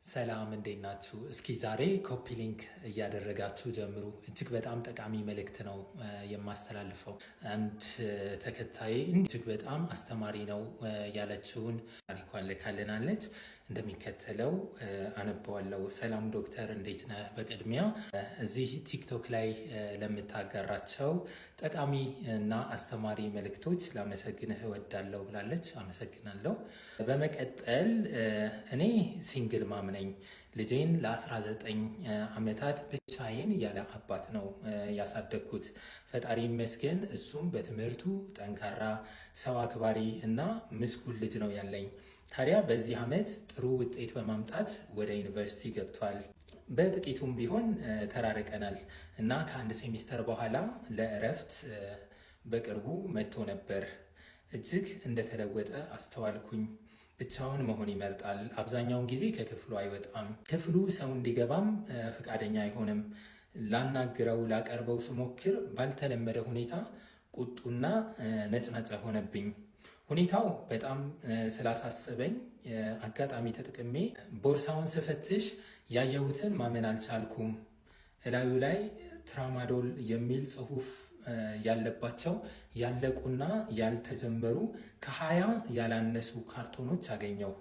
ሰላም እንዴት ናችሁ? እስኪ ዛሬ ኮፒ ሊንክ እያደረጋችሁ ጀምሩ። እጅግ በጣም ጠቃሚ መልእክት ነው የማስተላልፈው። አንድ ተከታይ እጅግ በጣም አስተማሪ ነው ያለችውን ታሪኳን ልካልናለች። እንደሚከተለው አነበዋለሁ። ሰላም ዶክተር እንዴት ነህ? በቅድሚያ እዚህ ቲክቶክ ላይ ለምታጋራቸው ጠቃሚ እና አስተማሪ መልእክቶች ላመሰግንህ እወዳለሁ ብላለች። አመሰግናለሁ። በመቀጠል እኔ ሲንግል ማም ነኝ። ልጄን ለ19 ዓመታት ብቻዬን ያለ አባት ነው ያሳደግኩት። ፈጣሪ ይመስገን እሱም በትምህርቱ ጠንካራ፣ ሰው አክባሪ እና ምስጉን ልጅ ነው ያለኝ። ታዲያ በዚህ ዓመት ጥሩ ውጤት በማምጣት ወደ ዩኒቨርሲቲ ገብቷል። በጥቂቱም ቢሆን ተራርቀናል እና ከአንድ ሴሚስተር በኋላ ለእረፍት በቅርቡ መጥቶ ነበር። እጅግ እንደተለወጠ አስተዋልኩኝ። ብቻውን መሆን ይመርጣል። አብዛኛውን ጊዜ ከክፍሉ አይወጣም። ክፍሉ ሰው እንዲገባም ፈቃደኛ አይሆንም። ላናግረው ላቀርበው ስሞክር ባልተለመደ ሁኔታ ቁጡና ነጭናጫ ሆነብኝ። ሁኔታው በጣም ስላሳሰበኝ አጋጣሚ ተጠቅሜ ቦርሳውን ስፈትሽ ያየሁትን ማመን አልቻልኩም። እላዩ ላይ ትራማዶል የሚል ጽሑፍ ያለባቸው ያለቁና ያልተጀመሩ ከ20 ያላነሱ ካርቶኖች አገኘው።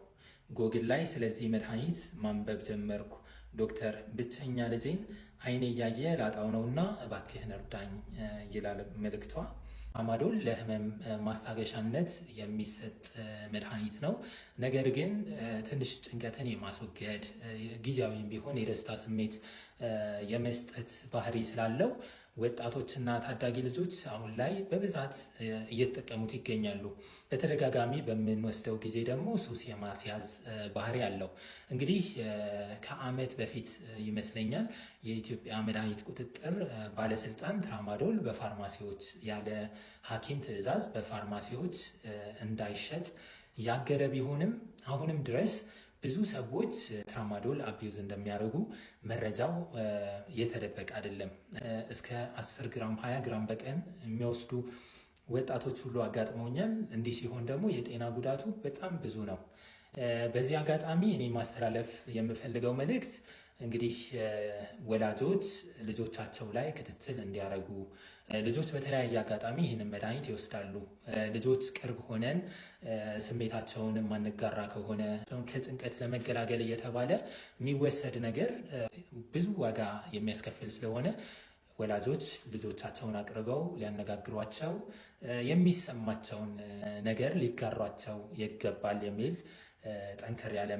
ጎግል ላይ ስለዚህ መድኃኒት ማንበብ ጀመርኩ። ዶክተር ብቸኛ ልጄን አይኔ እያየ ላጣው ነውና እባክህን እርዳኝ ይላል መልእክቷ። ትራማዶል ለህመም ማስታገሻነት የሚሰጥ መድኃኒት ነው። ነገር ግን ትንሽ ጭንቀትን የማስወገድ ጊዜያዊም ቢሆን የደስታ ስሜት የመስጠት ባህሪ ስላለው ወጣቶችና ታዳጊ ልጆች አሁን ላይ በብዛት እየተጠቀሙት ይገኛሉ። በተደጋጋሚ በምንወስደው ጊዜ ደግሞ ሱስ የማስያዝ ባህሪ አለው። እንግዲህ ከዓመት በፊት ይመስለኛል የኢትዮጵያ መድኃኒት ቁጥጥር ባለስልጣን ትራማዶል በፋርማሲዎች ያለ ሐኪም ትዕዛዝ በፋርማሲዎች እንዳይሸጥ ያገደ ቢሆንም አሁንም ድረስ ብዙ ሰዎች ትራማዶል አቢዩዝ እንደሚያደርጉ መረጃው የተደበቀ አይደለም። እስከ 10 ግራም 20 ግራም በቀን የሚወስዱ ወጣቶች ሁሉ አጋጥመውኛል። እንዲህ ሲሆን ደግሞ የጤና ጉዳቱ በጣም ብዙ ነው። በዚህ አጋጣሚ እኔ ማስተላለፍ የምፈልገው መልእክት እንግዲህ ወላጆች ልጆቻቸው ላይ ክትትል እንዲያደርጉ። ልጆች በተለያየ አጋጣሚ ይህንን መድኃኒት ይወስዳሉ። ልጆች ቅርብ ሆነን ስሜታቸውን የማንጋራ ከሆነ ከጭንቀት ለመገላገል እየተባለ የሚወሰድ ነገር ብዙ ዋጋ የሚያስከፍል ስለሆነ ወላጆች ልጆቻቸውን አቅርበው ሊያነጋግሯቸው፣ የሚሰማቸውን ነገር ሊጋሯቸው ይገባል የሚል ጠንከር ያለ